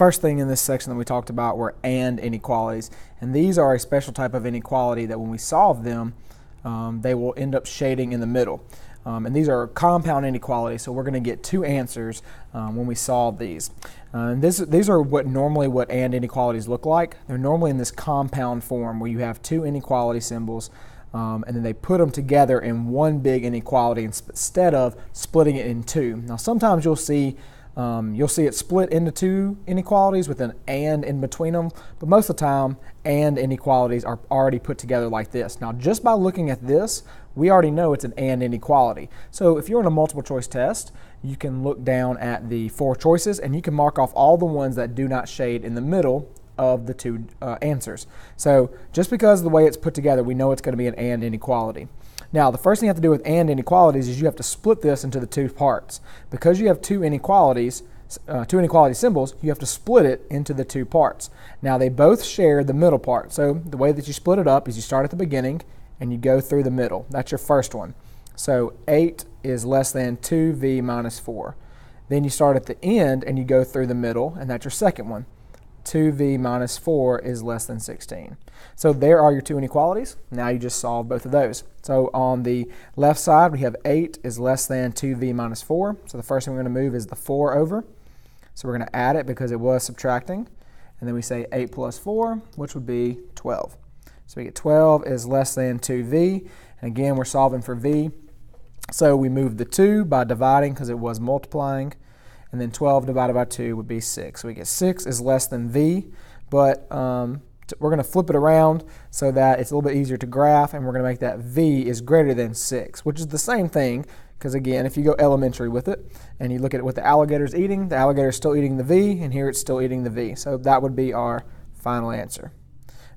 first thing in this section that we talked about were and inequalities. And these are a special type of inequality that when we solve them, they will end up shading in the middle. And these are compound inequalities, so we're going to get two answers when we solve these. And these are what and inequalities look like. They're normally in this compound form where you have two inequality symbols, and then they put them together in one big inequality instead of splitting it in two. Now sometimes you'll see it split into two inequalities with an and in between them, but most of the time and inequalities are already put together like this. Now just by looking at this, we already know it's an and inequality. So if you're in a multiple choice test, you can look down at the 4 choices and you can mark off all the ones that do not shade in the middle of the two answers. So just because of the way it's put together, we know it's going to be an and inequality. Now the first thing you have to do with and inequalities is you have to split this into the two parts. Because you have two inequality symbols, you have to split it into the two parts. Now they both share the middle part. So the way that you split it up is you start at the beginning and you go through the middle. That's your first one. So 8 is less than 2v minus 4. Then you start at the end and you go through the middle, and that's your second one. 2v minus 4 is less than 16. So there are your two inequalities. Now you just solve both of those. So on the left side, we have 8 is less than 2v minus 4. So the first thing we're going to move is the 4 over. So we're going to add it because it was subtracting. And then we say 8 plus 4, which would be 12. So we get 12 is less than 2v. And again, we're solving for v. So we move the 2 by dividing because it was multiplying. And then 12 divided by 2 would be 6. So we get 6 is less than v. But we're going to flip it around so that it's a little bit easier to graph. And we're going to make that v is greater than 6, which is the same thing. Because again, if you go elementary with it and you look at what the alligator's eating, the alligator's still eating the v. And here it's still eating the v. So that would be our final answer.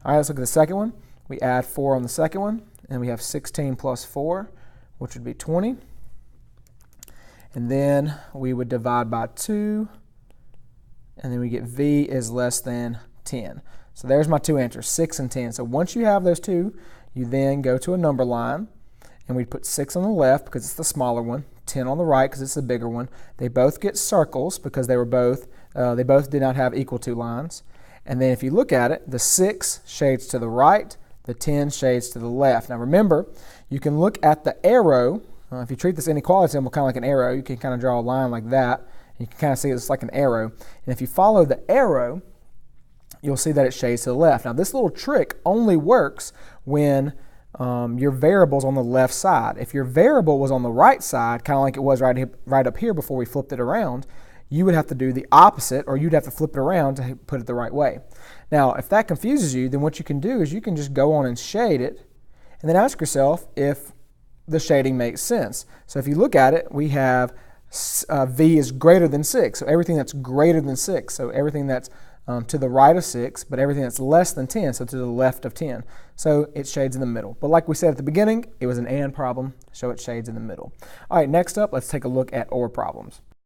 All right, let's look at the second one. We add 4 on the second one, and we have 16 plus 4, which would be 20. And then we would divide by 2, and then we get v is less than 10. So there's my two answers, 6 and 10. So once you have those two, you then go to a number line, and we put 6 on the left because it's the smaller one, 10 on the right because it's the bigger one. They both get circles because they both did not have equal to lines. And then if you look at it, the 6 shades to the right, the 10 shades to the left. Now remember, you can look at the arrow. If you treat this inequality symbol kind of like an arrow, you can kind of draw a line like that. And you can kind of see it's like an arrow. And if you follow the arrow, you'll see that it shades to the left. Now this little trick only works when your variable's on the left side. If your variable was on the right side, kind of like it was right up here before we flipped it around, you would have to do the opposite, or you'd have to flip it around to put it the right way. Now, if that confuses you, then what you can do is you can just go on and shade it, and then ask yourself if the shading makes sense. So if you look at it, we have v is greater than 6, so everything that's greater than 6, so everything that's to the right of 6, but everything that's less than 10, so to the left of 10. So it shades in the middle. But like we said at the beginning, it was an and problem, so it shades in the middle. All right, next up, let's take a look at or problems.